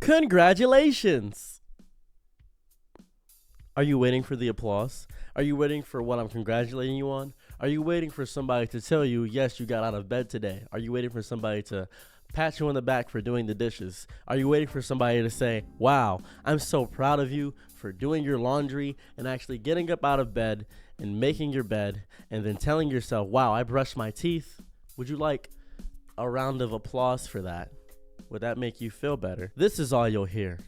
Congratulations! Are you waiting for the applause? Are you waiting for what I'm congratulating you on? Are you waiting for somebody to tell you, yes, you got out of bed today? Are you waiting for somebody to pat you on the back for doing the dishes? Are you waiting for somebody to say, wow, I'm so proud of you for doing your laundry and actually getting up out of bed and making your bed and then telling yourself, wow, I brushed my teeth? Would you like a round of applause for that? Would that make you feel better? This is all you'll hear.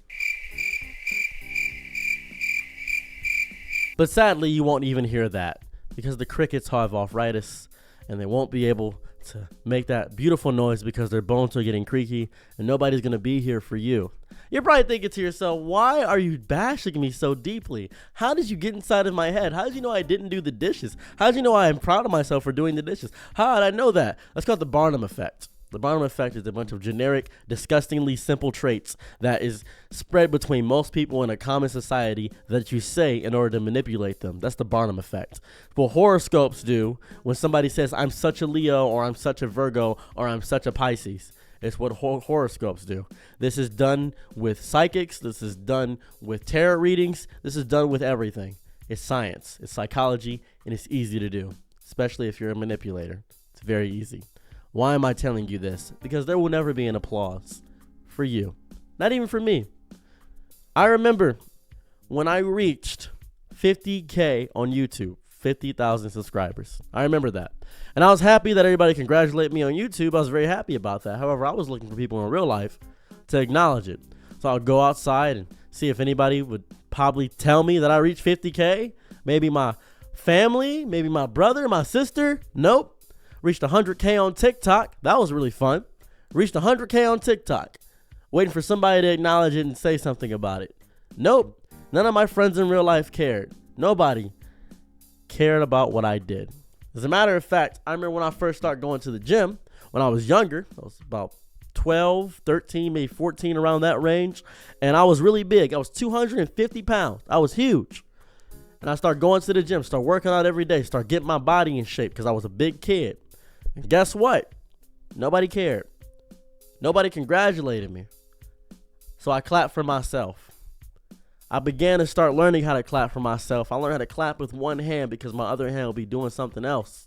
But sadly, you won't even hear that because the crickets have arthritis and they won't be able to make that beautiful noise because their bones are getting creaky and nobody's going to be here for you. You're probably thinking to yourself, why are you bashing me so deeply? How did you get inside of my head? How did you know I didn't do the dishes? How did you know I am proud of myself for doing the dishes? How did I know that? That's called the Barnum effect. The Barnum effect is a bunch of generic, disgustingly simple traits that is spread between most people in a common society that you say in order to manipulate them. That's the Barnum effect. What horoscopes do when somebody says, I'm such a Leo, or I'm such a Virgo, or I'm such a Pisces. It's what horoscopes do. This is done with psychics. This is done with tarot readings. This is done with everything. It's science. It's psychology, and it's easy to do, especially if you're a manipulator. It's very easy. Why am I telling you this? Because there will never be an applause for you. Not even for me. I remember when I reached 50K on YouTube, 50,000 subscribers. I remember that. And I was happy that everybody congratulated me on YouTube. I was very happy about that. However, I was looking for people in real life to acknowledge it. So I'll go outside and see if anybody would probably tell me that I reached 50K. Maybe my family, maybe my brother, my sister. Nope. Reached 100K on TikTok. That was really fun. Reached 100K on TikTok. Waiting for somebody to acknowledge it and say something about it. Nope. None of my friends in real life cared. Nobody cared about what I did. As a matter of fact, I remember when I first started going to the gym, when I was younger, I was about 12, 13, maybe 14, around that range. And I was really big. I was 250 pounds. I was huge. And I started going to the gym, start working out every day, start getting my body in shape because I was a big kid. And guess what? Nobody cared. Nobody congratulated me. So I clapped for myself. I began to start learning how to clap for myself. I learned how to clap with one hand because my other hand will be doing something else.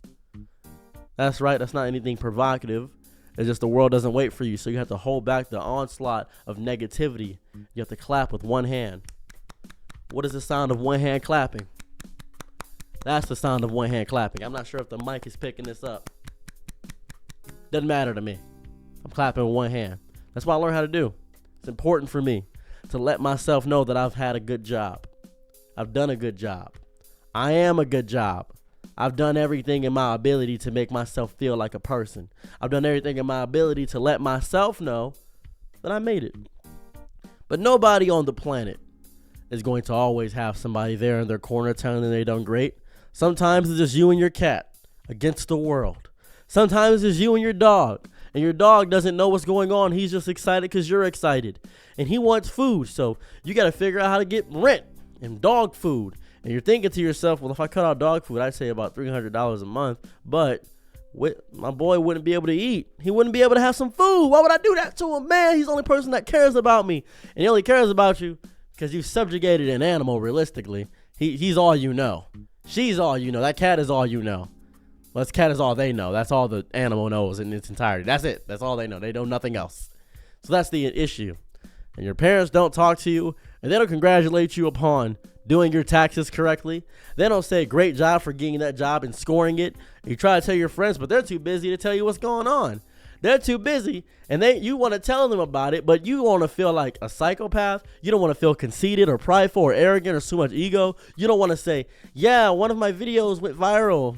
That's right. That's not anything provocative. It's just the world doesn't wait for you. So you have to hold back the onslaught of negativity. You have to clap with one hand. What is the sound of one hand clapping? That's the sound of one hand clapping. I'm not sure if the mic is picking this up. Doesn't matter to me. I'm clapping with one hand. That's what I learned how to do. It's important for me to let myself know that I've had a good job. I've done a good job. I am a good job. I've done everything in my ability to make myself feel like a person. I've done everything in my ability to let myself know that I made it. But nobody on the planet is going to always have somebody there in their corner telling them they done great. Sometimes it's just you and your cat against the world. Sometimes it's you and your dog, and your dog doesn't know what's going on. He's just excited because you're excited, and he wants food. So you got to figure out how to get rent and dog food. And you're thinking to yourself, well, if I cut out dog food, I'd say about $300 a month. But my boy wouldn't be able to eat. He wouldn't be able to have some food. Why would I do that to him? Man, he's the only person that cares about me, and he only cares about you because you subjugated an animal. Realistically, he's all you know. She's all you know. That cat is all you know. Well, this cat is all they know. That's all the animal knows in its entirety. That's it. That's all they know. They know nothing else. So that's the issue. And your parents don't talk to you, and they don't congratulate you upon doing your taxes correctly. They don't say great job for getting that job and scoring it. You try to tell your friends, but they're too busy to tell you what's going on. They're too busy, and you want to tell them about it, but you want to feel like a psychopath. You don't want to feel conceited or prideful or arrogant or too much ego. You don't want to say, yeah, one of my videos went viral.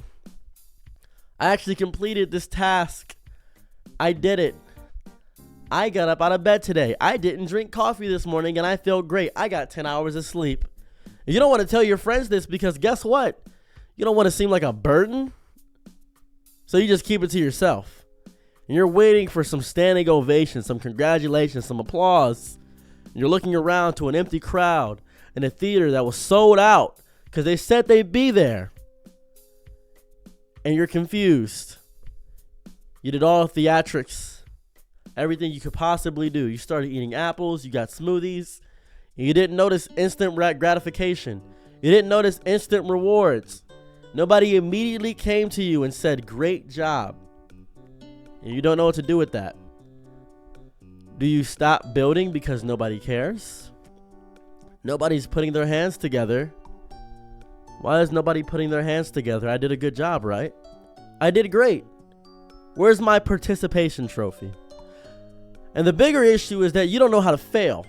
I actually completed this task. I did it. I got up out of bed today. I didn't drink coffee this morning, and I feel great. I got 10 hours of sleep. You don't want to tell your friends this because guess what? You don't want to seem like a burden. So you just keep it to yourself. And you're waiting for some standing ovation, some congratulations, some applause. And you're looking around to an empty crowd in a theater that was sold out because they said they'd be there. And you're confused. You did all the theatrics. everything you could possibly do. You started eating apples, you got smoothies, and you didn't notice instant gratification. You didn't notice instant rewards. Nobody immediately came to you and said, great job. And you don't know what to do with that. Do you stop building because nobody cares? Nobody's putting their hands together. Why is nobody putting their hands together? I did a good job, right? I did great. Where's my participation trophy? And the bigger issue is that you don't know how to fail.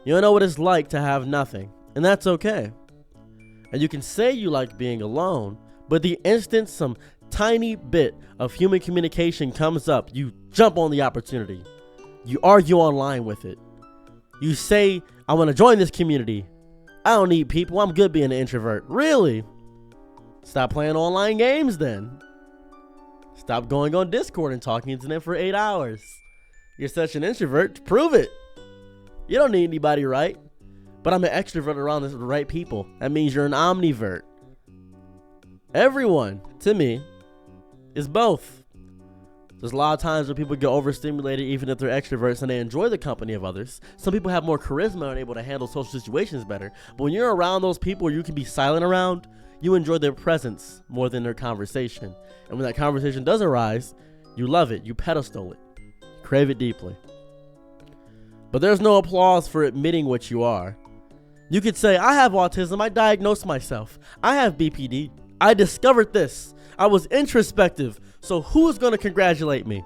You don't know what it's like to have nothing. And that's okay. And you can say you like being alone, but the instant some tiny bit of human communication comes up, you jump on the opportunity. You argue online with it. You say, I want to join this community. I don't need people. I'm good being an introvert. Really? Stop playing online games then. Stop going on Discord and talking to them for 8 hours. You're such an introvert. Prove it. You don't need anybody, right? But I'm an extrovert around the right people. That means you're an omnivert. Everyone, to me, is both. There's a lot of times where people get overstimulated even if they're extroverts and they enjoy the company of others. Some people have more charisma and are able to handle social situations better. But when you're around those people you can be silent around, you enjoy their presence more than their conversation. And when that conversation does arise, you love it. You pedestal it. You crave it deeply. But there's no applause for admitting what you are. You could say, I have autism. I diagnosed myself. I have BPD. I discovered this. I was introspective. So who's going to congratulate me?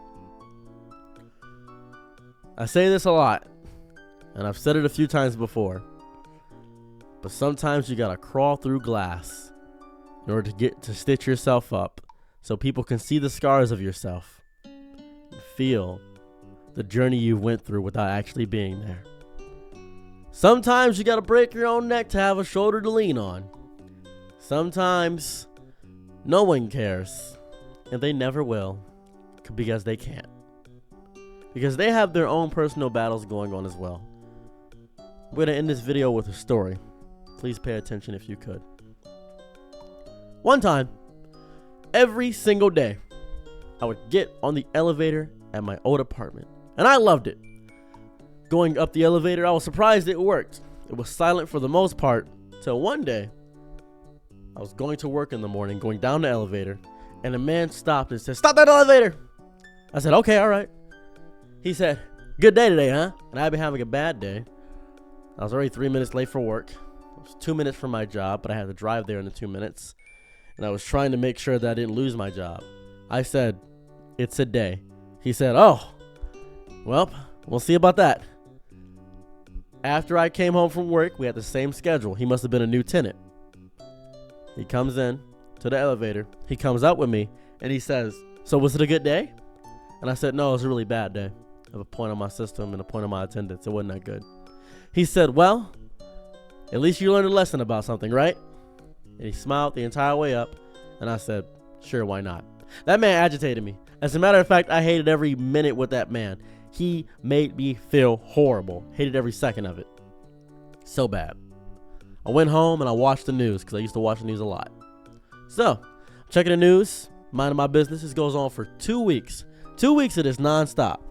I say this a lot, and I've said it a few times before, but sometimes you got to crawl through glass in order to stitch yourself up so people can see the scars of yourself and feel the journey you went through without actually being there. Sometimes you got to break your own neck to have a shoulder to lean on. Sometimes no one cares. And they never will, because they can't. Because they have their own personal battles going on as well. I'm going to end this video with a story. Please pay attention if you could. One time, every single day, I would get on the elevator at my old apartment. And I loved it. Going up the elevator, I was surprised it worked. It was silent for the most part, till one day, I was going to work in the morning, going down the elevator, and a man stopped and said, stop that elevator. I said, okay, all right. He said, good day today, huh? And I've been having a bad day. I was already 3 minutes late for work. It was 2 minutes from my job, but I had to drive there in the 2 minutes. And I was trying to make sure that I didn't lose my job. I said, it's a day. He said, oh, well, we'll see about that. After I came home from work, we had the same schedule. He must have been a new tenant. He comes in to the elevator. He comes up with me and he says, so was it a good day? And I said, no, it was a really bad day. I have a point on my system and a point on my attendance. It wasn't that good. He said, well, at least you learned a lesson about something, right? And he smiled the entire way up. And I said, sure, why not? That man agitated me. As a matter of fact, I hated every minute with that man. He made me feel horrible. Hated every second of it. So bad. I went home and I watched the news because I used to watch the news a lot. So, checking the news, minding my business. This goes on for 2 weeks. 2 weeks of this nonstop.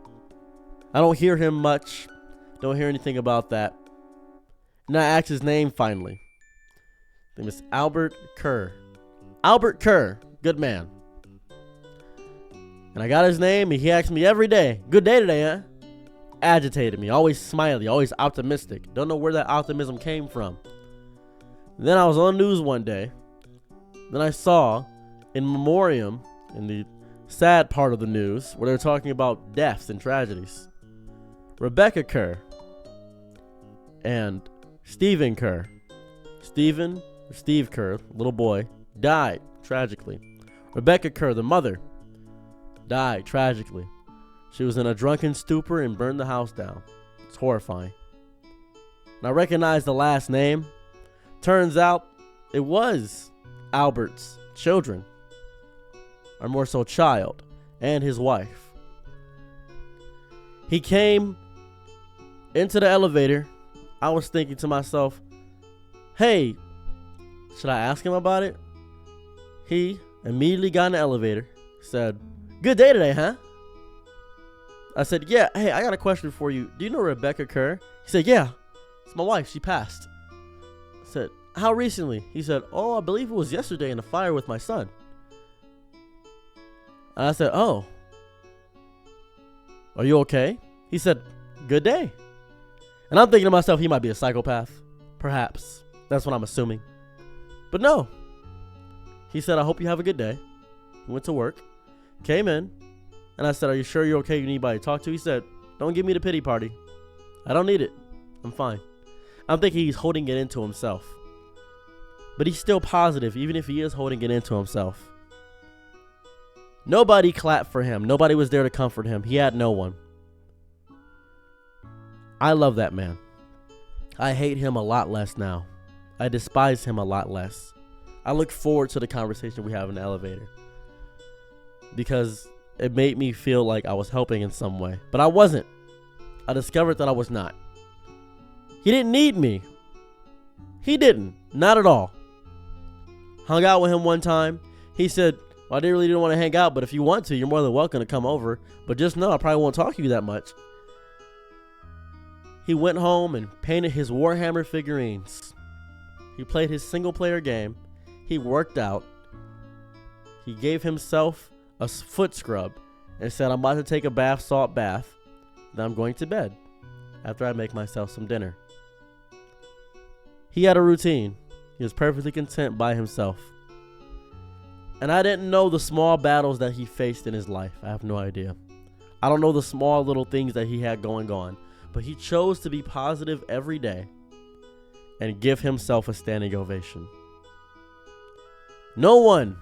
I don't hear him much. Don't hear anything about that. And I asked his name finally. His name is Albert Kerr. Albert Kerr. Good man. And I got his name and he asked me every day, good day today, huh? Agitated me. Always smiley. Always optimistic. Don't know where that optimism came from. And then I was on the news one day. Then I saw in memoriam, in the sad part of the news, where they're talking about deaths and tragedies, Rebecca Kerr and Stephen Kerr. Steve Kerr, little boy, died tragically. Rebecca Kerr, the mother, died tragically. She was in a drunken stupor and burned the house down. It's horrifying. And I recognized the last name. Turns out it was Albert's children, or more so child, and his wife. He came into the elevator. I was thinking to myself, hey, should I ask him about it? He immediately got in the elevator, said, good day today, huh? I said, yeah, hey, I got a question for you. Do you know Rebecca Kerr? He said, yeah, it's my wife. She passed. I said, how recently? He said, oh, I believe it was yesterday in a fire with my son. And I said, oh, are you okay? He said, good day. And I'm thinking to myself, he might be a psychopath. Perhaps. That's what I'm assuming. But no. He said, I hope you have a good day. He went to work, came in, and I said, are you sure you're okay? You need anybody to talk to? He said, don't give me the pity party. I don't need it. I'm fine. I'm thinking he's holding it into himself. But he's still positive, even if he is holding it into himself. Nobody clapped for him. Nobody was there to comfort him. He had no one. I love that man. I hate him a lot less now. I despise him a lot less. I look forward to the conversation we have in the elevator, because it made me feel like I was helping in some way. But I wasn't. I discovered that I was not. He didn't need me. He didn't. Not at all. Hung out with him one time. He said, well, I really didn't want to hang out, but if you want to, you're more than welcome to come over. But just know I probably won't talk to you that much. He went home and painted his Warhammer figurines. He played his single player game. He worked out. He gave himself a foot scrub and said, I'm about to take a salt bath. Then I'm going to bed after I make myself some dinner. He had a routine. He was perfectly content by himself. And I didn't know the small battles that he faced in his life. I have no idea. I don't know the small little things that he had going on. But he chose to be positive every day and give himself a standing ovation. No one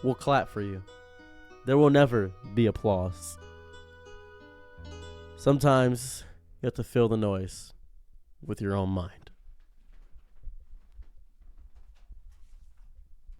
will clap for you. There will never be applause. Sometimes you have to fill the noise with your own mind.